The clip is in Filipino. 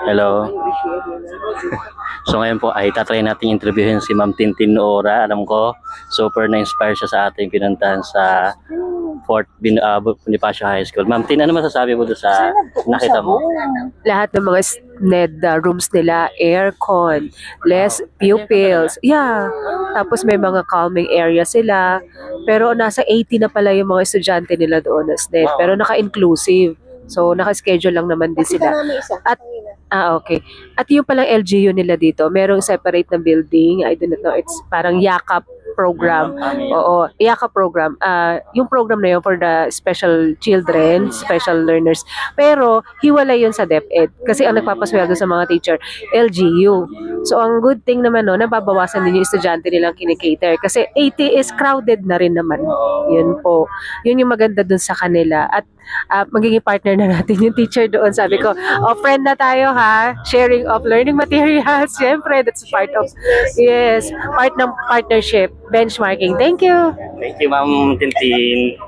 Hello. So ngayon po ay tatry natin interviewin si Ma'am Tintin Ora. Alam ko, super na-inspire siya sa ating pinuntahan sa Bonifacio High School. Ma'am Tin, ano masasabi mo doon sa nakita mo? Lahat ng mga SNED rooms nila, aircon, less pupils. Yeah. Tapos may mga calming area sila. Pero nasa 80 na pala yung mga estudyante nila doon na SNED. Pero naka-inclusive. So, naka-schedule lang naman din sila. At okay. At yung palang LGU nila dito, merong separate na building. I don't know, it's parang yakap program. Oo, yakap program. Yung program na yun for the special children, special learners. Pero, hiwalay yun sa DepEd. Kasi ang nagpapasweldo sa mga teacher, LGU. So, ang good thing naman no, nababawasan din yung estudyante nilang kinikater. Kasi 80 is crowded na rin naman. Yun po. Yun yung maganda dun sa kanila. At magiging partner na natin yung teacher doon. Sabi ko, friend na tayo ha. Sharing of learning materials. Siyempre, that's part of, yes, part ng partnership. Benchmarking. Thank you. Thank you, Ma'am Tintin.